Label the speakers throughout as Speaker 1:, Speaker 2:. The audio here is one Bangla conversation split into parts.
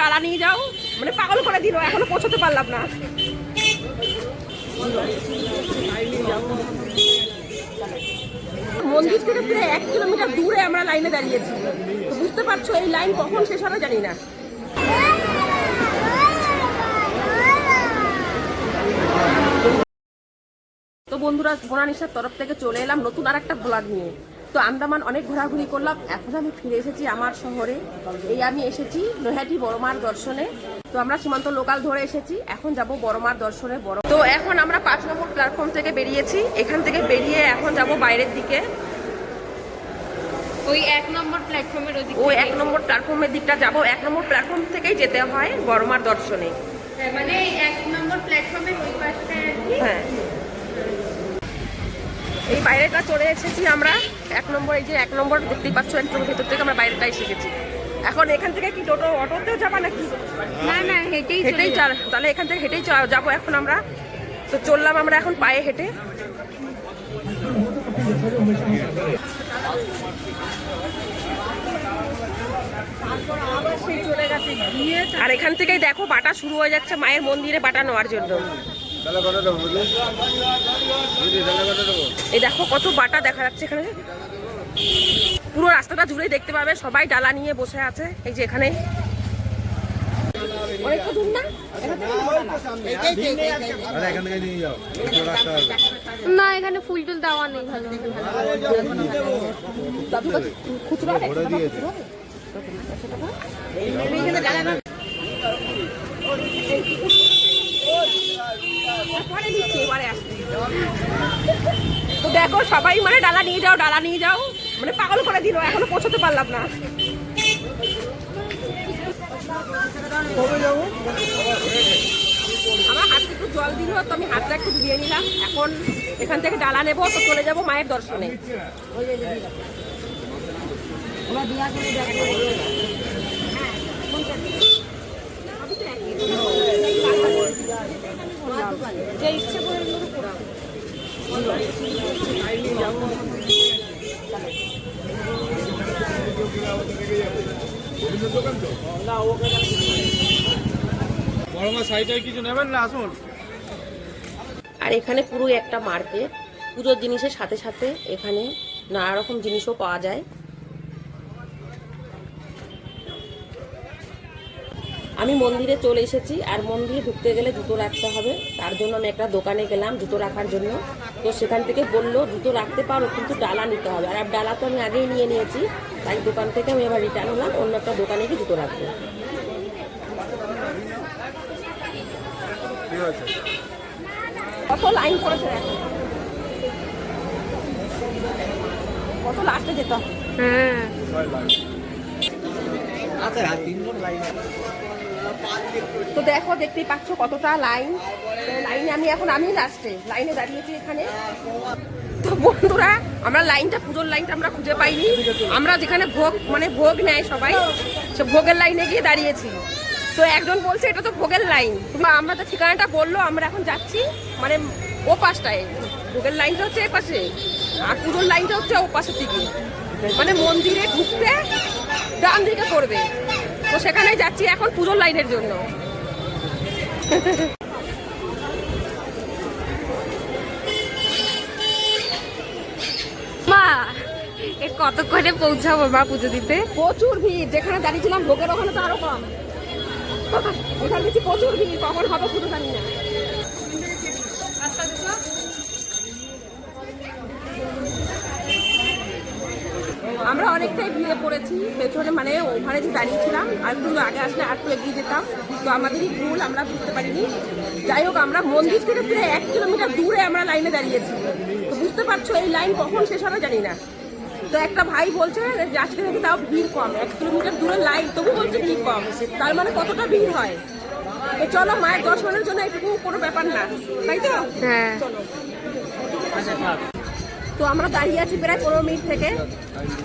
Speaker 1: ডালা নিয়ে যাও, মানে পাগল করে দিল, এখনো পৌঁছতে পারলাম না। মন্দির থেকে প্রায় 1 কিলোমিটার দূরে আমরা লাইনে দাঁড়িয়েছি। তো বুঝতে পারছো এই লাইন কখন শেষ হবে জানি না। তো বন্ধুরা, বনানীশার তরফ থেকে চলে এলাম নতুন আর একটা ব্লগ নিয়ে। তো আন্দামান অনেক ঘোরাঘুরি করলাম, এখন আমি ফিরে এসেছি আমার শহরে। এই আমি এসেছি নৈহাটি বড়মার দর্শনে। তো আমরা সীমান্ত লোকাল ধরে এসেছি, এখন যাব বড়মার দর্শনে। তো এখন আমরা 5 নম্বর প্ল্যাটফর্ম থেকে বেরিয়েছি। এখান থেকে বেরিয়ে এখন যাব বাইরের দিকে,
Speaker 2: ওই 1 নম্বর প্ল্যাটফর্মের ওদিকে।
Speaker 1: ওই 1 নম্বর প্ল্যাটফর্মের দিকটা যাব। 1 নম্বর প্ল্যাটফর্ম থেকেই যেতে হয় বড়মার দর্শনে।
Speaker 2: মানে 1 নম্বর প্ল্যাটফর্মের ওই পাশটায় আর কি।
Speaker 1: হ্যাঁ, এই বাইরেটা চলে এসেছি আমরা 1 নম্বর। এই যে 1 নম্বর দেখতেই পাচ্ছ, একটু ভেতর থেকে আমরা বাইরেটা এসে গেছি। এখন এখান থেকে কি টোটো অটোতেও যাবা নাকি?
Speaker 2: না না, হেঁটেই
Speaker 1: তাহলে এখান থেকে হেঁটেই যাবো এখন আমরা। তো চললাম আমরা এখন পায়ে হেঁটে। আর এখান থেকেই দেখো বাটা শুরু হয়ে যাচ্ছে মায়ের মন্দিরে বাটা নেওয়ার জন্য। এই দেখো কত বাটা দেখা যাচ্ছে এখানে, পুরো রাস্তাটা জুড়ে দেখতে পাবে সবাই ডালা নিয়ে বসে আছে। এই যে এখানে অনেকটা দূর না,
Speaker 2: না এখানে ফুল টুল দেওয়া নেই।
Speaker 1: খুচরা তো দেখো সবাই মানে ডালা নিয়ে যাও, ডালা নিয়ে যাও, মানে পাগল করে দিল, এখনো পৌঁছতে পারলাম না। আমার হাতে একটু জল দিল, তো আমি হাতটা একটু ধুয়ে নিলাম। এখন এখান থেকে ডালা নেবো, তো চলে যাবো মায়ের দর্শনে। যে ইচ্ছে করে
Speaker 3: কিছু নেবেন না, আসুন।
Speaker 1: আর এখানে পুরো একটা মার্কেট, পুজোর জিনিসের সাথে সাথে এখানে নানা রকম জিনিসও পাওয়া যায়। আমি মন্দিরে চলে এসেছি, আর মন্দিরে ঢুকতে গেলে জুতো রাখতে হবে। তার জন্য আমি একটা দোকানে গেলাম জুতো রাখার জন্য। তো সেখান থেকে বললো জুতো রাখতে পারো, কিন্তু ডালা নিতে হবে। আর ডালা তো আমি আগেই নিয়ে নিয়েছি, তাই দোকান থেকে আমি এবার রিটার্ন হলাম, অন্য একটা দোকানে গিয়ে জুতো রাখবো। কত লাইন করেছে, কত লাস্টে যেতে হবে।
Speaker 2: হ্যাঁ,
Speaker 1: তো দেখো, দেখতেই পাচ্ছ কতটা লাইন। লাইনে আমি লাস্টে লাইনে দাঁড়িয়েছি এখানে। তো বন্ধুরা, আমরা লাইনটা, পুজোর লাইনটা আমরা খুঁজে পাইনি। আমরা যেখানে ভোগ নেয় সবাই, সে ভোগের লাইনে গিয়ে দাঁড়িয়েছি। তো একজন বলছে এটা তো ভোগের লাইন। আমরা তো ঠিকানাটা বললো, আমরা এখন যাচ্ছি মানে ও পাশটায়। ভোগের লাইনটা হচ্ছে এ পাশে, আর পুজোর লাইনটা হচ্ছে ও পাশের দিকে, মানে মন্দিরে ঢুকতে ডান দিকে করবে। তো সেখানে যাচ্ছি এখন পুজোর লাইনের জন্য।
Speaker 2: মা কতক্ষণে পৌঁছাবো মা পুজো দিতে?
Speaker 1: প্রচুর ভিড়, যেখানে দাঁড়িয়েছিলাম ভোগের ওখানে তো আরো কম। এখানে দেখছি প্রচুর ভিড়, কখন হবে পুজো জানি না। আমরা অনেকটাই ভিড়ে পড়েছি পেছনে, মানে ওখানে যে দাঁড়িয়েছিলাম আর একটু আগে আসলে আর একটু এগিয়ে যেতাম। তো আমাদেরই ভুল, আমরা বুঝতে পারিনি। যাই হোক, আমরা মন্দির থেকে প্রায় 1 কিলোমিটার দূরে আমরা লাইনে দাঁড়িয়েছি। তো বুঝতে পারছো এই লাইন কখন শেষ হবে জানি না। তো একটা ভাই বলছে যে আজকে নাকি তাও ভিড় কম, 1 কিলোমিটার দূরে লাইন, তবু বলছে ভিড় কম, তার মানে কতটা ভিড় হয়। তো চলো, মায়ের দর্শনের জন্য এটুকু কোনো ব্যাপার না, তাই তো?
Speaker 2: হ্যাঁ,
Speaker 1: চলো। তো আমরা দাঁড়িয়ে আছি প্রায় 15 মিনিট থেকে,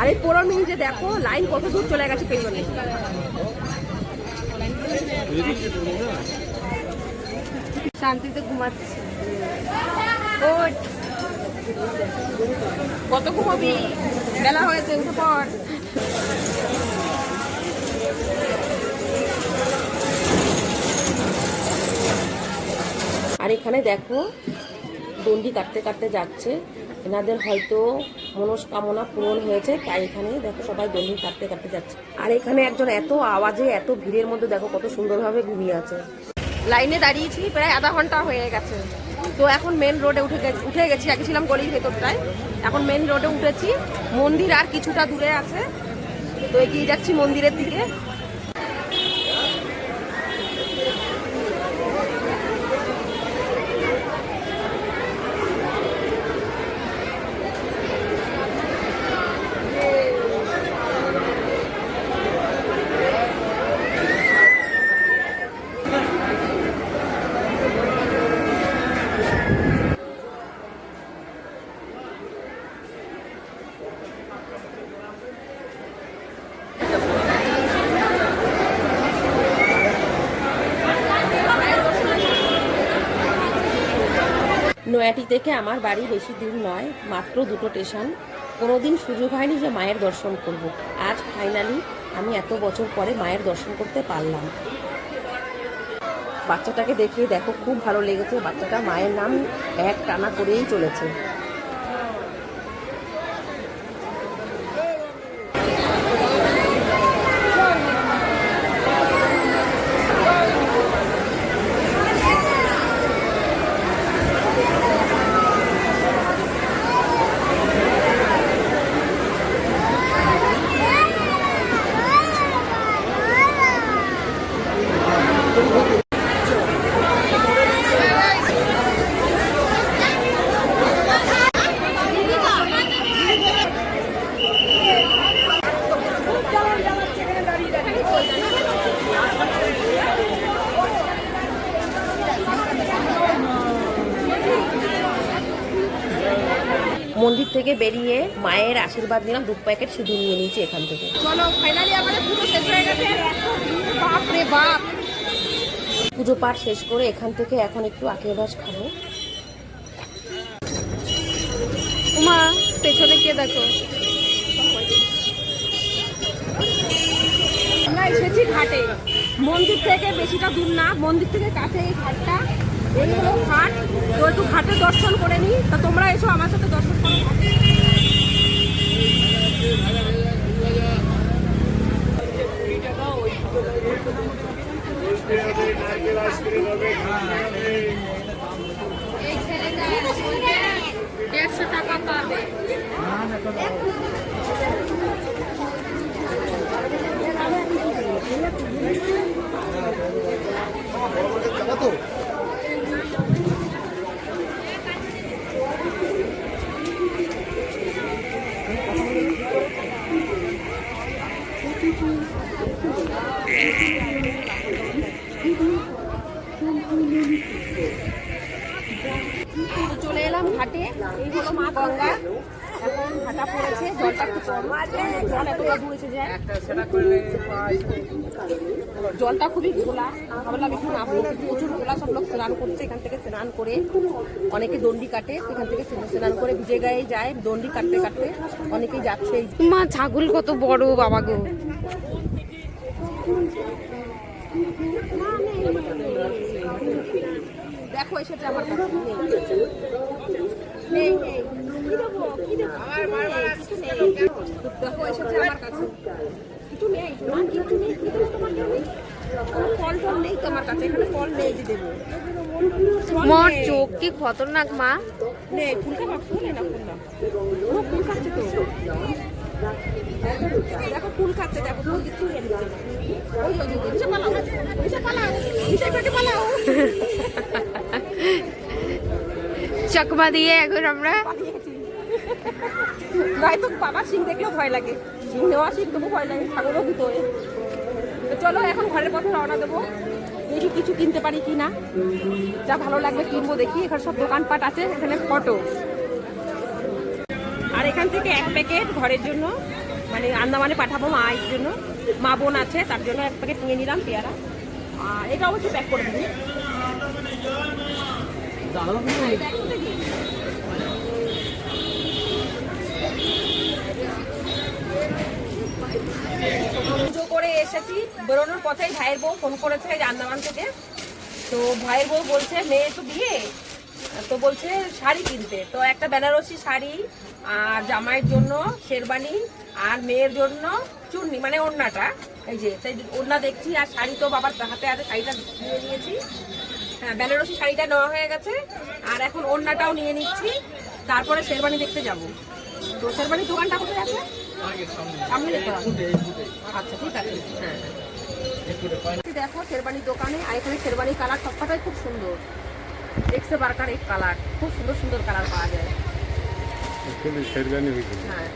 Speaker 1: আর এই 15 মিনিটে দেখো লাইন কত দূর চলে গেছে পেছনে।
Speaker 2: শান্তিতে ঘুমাচ্ছি।
Speaker 1: কত ঘুমাবি, বেলা হয়েছে, উঠে পড়। এখানে দেখো দণ্ডি কাটতে কাটতে যাচ্ছে, এনাদের হয়তো মনস্কামনা পূরণ হয়েছে, তাই এখানে দেখো সবাই দণ্ডি কাটতে কাটতে যাচ্ছে। আর এখানে একজন এত আওয়াজে এত ভিড়ের মধ্যে দেখো কত সুন্দরভাবে ঘুমিয়ে আছে। লাইনে দাঁড়িয়েছি প্রায় আধা ঘন্টা হয়ে গেছে। তো এখন মেন রোডে উঠে গেছি। আগে ছিলাম গলির ভেতরটায়, এখন মেন রোডে উঠেছি। মন্দির আর কিছুটা দূরে আছে, তো এগিয়ে যাচ্ছি মন্দিরের দিকে। নয়াটি থেকে আমার বাড়ি বেশি দূর নয়, মাত্র 2টো স্টেশন। কোনোদিন সুযোগ হয়নি যে মায়ের দর্শন করব। আজ ফাইনালি আমি এত বছর পরে মায়ের দর্শন করতে পারলাম। বাচ্চাটাকে দেখে দেখো খুব ভালো লেগেছে। বাচ্চাটা মায়ের নাম এক টানা করেই চলেছে। মন্দির থেকে বেরিয়ে মায়ের আশীর্বাদ নিলাম, 2 প্যাকেট সিঁদুর নিয়ে নিয়েছি এখান থেকে। চলো ফাইনালি আমাদের পুজো শেষ হয়ে গেছে। বাপ রে বাপ, পুজো পাঠ শেষ করে এখান থেকে এখন একটু আখের রস খাবো।
Speaker 2: উমা পেছনে কে দেখো।
Speaker 1: আমরা এসেছি ঘাটে, মন্দির থেকে বেশিটা দূর না, মন্দির থেকে কাছে এই ঘাটটা। এই হলো ঘাট, তো একটু ঘাটে দর্শন করে নিই। তা তোমরা এসো আমার সাথে দর্শন করো।
Speaker 2: এই ছেলেটা 150 টাকা পাবে।
Speaker 1: চলে এলাম ঘাটে। এই হলো মা গঙ্গা। এখন ঘাটা পড়েছে, জলটা খুব কম, জল এতটা দূরেছে যে জলটা খুবই ঘোলা। ভাবলাম একটু নামবো, প্রচুর ঘোলা। সব লোক স্নান করছে, এখান থেকে স্নান করে অনেকে দণ্ডি কাটে, এখান থেকে স্নান করে ভিজে গায়ে যায়। দণ্ডি কাটতে কাটতে অনেকেই যাচ্ছে।
Speaker 2: মা ছাগল কত বড় বাবা গো।
Speaker 1: দেখো এসেছে আমার কাছে। নেই নেই, কি দেবো কি দেবো, দেখো এসেছে আমার কাছে। কিছু নেই তোমার, কিছু নেই, কি দেবো তোমার জন্য? কোনো ফল টল নেই তোমার কাছে, এখানে ফল নেই যে দেবো।
Speaker 2: মোর চোখ কি খতরনাক মা।
Speaker 1: নেই, ফুল খাবা, ফুল না ফুল না, ও ফুল খাচ্ছে তো। দেখো ফুল খাচ্ছে, দেখো ফুল দিচ্ছি। ওই যে নিচে পালাও, নিচে পালাও, নিচে পেটে পালাও।
Speaker 2: চকমা দিয়ে এখন আমরা
Speaker 1: গায়ে তো বাবা সিং দেখলেও ভয় লাগে, সিং নেওয়া সিং তবু ভয় লাগে, ছাগলও দিতে হয়। তো চলো এখন ঘরের পথে রওনা দেবো। দেখি কিছু কিনতে পারি কি না, যা ভালো লাগবে কিনবো। দেখি এখানে সব দোকানপাট আছে, এখানে ফটো। আর এখান থেকে 1 প্যাকেট ঘরের জন্য, মানে আন্দামানে পাঠাবো মায়ের জন্য, মা বোন আছে তার জন্য 1 প্যাকেট নিয়ে নিলাম পেয়ারা। আর এটা অবশ্যই প্যাক করে দিবি। পুজো করে এসেছি, বেরোনোর পথেই ভাইয়ের বউ ফোন করেছে আন্দামান থেকে। তো ভাইয়ের বউ বলছে মেয়ে তো বিয়ে, তো বলছে শাড়ি কিনতে। তো একটা বেনারসি শাড়ি আর জামাইয়ের জন্য শেরবানি আর মেয়ের জন্য চুন্নি মানে ওড়নাটা, এই যে তাই ওড়না দেখছি। আর শাড়ি তো বাবার হাতে হাতে শাড়িটা নিয়ে নিয়েছি। হ্যাঁ, বেনারসি শাড়িটা নেওয়া হয়ে গেছে। আর এখন ওড়নাটাও নিয়ে নিচ্ছি, তারপরে শেরবানি দেখতে যাব। তো শেরবানির দোকানটা কোথায় আছে? সামনে যেতে হবে। আচ্ছা ঠিক আছে। হ্যাঁ দেখো শেরবানির দোকানে, আর এখানে শেরবানির কালার সবকটাই খুব সুন্দর। এক্সে বার্কার এই কালার খুব সুন্দর সুন্দর কালার পাওয়া যায়। হ্যাঁ,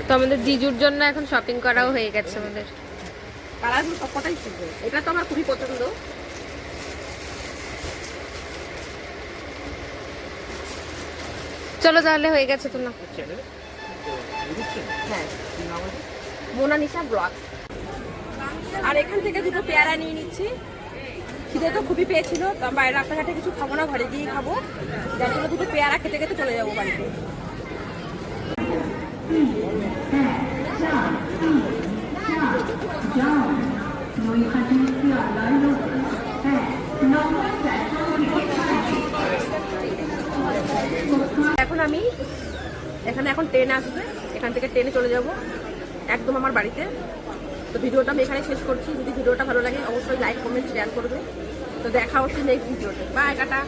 Speaker 2: তো আমাদের জিজুর জন্য এখন শপিং করাও হয়ে গেছে আমাদের।
Speaker 1: কালারগুলো সবকটাই সুন্দর। এটা তো আমার খুবই পছন্দ।
Speaker 2: চলো তাহলে হয়ে গেছে তো না?
Speaker 1: হ্যাঁ, মোনালিসা ব্লগ। আর এখান থেকে দুটো পেয়ারা নিয়ে নিচ্ছি। খিদে তো খুবই পেয়েছিল, তো আমি বাইরে রাস্তাঘাটে কিছু খাবো না, ঘরে গিয়ে খাবো। যার জন্য দুটো পেয়ারা খেতে খেতে চলে যাবো বাড়িতে। এখন আমি এখন ট্রেন আসবে, এখান থেকে ট্রেনে চলে যাব একদম আমার বাড়িতে। তো ভিডিওটা আমি এখানে শেষ করছি। যদি ভিডিওটা ভালো লাগে অবশ্যই লাইক কমেন্ট শেয়ার করবে। তো দেখা হচ্ছে নেক্সট ভিডিওতে। Bye, tata.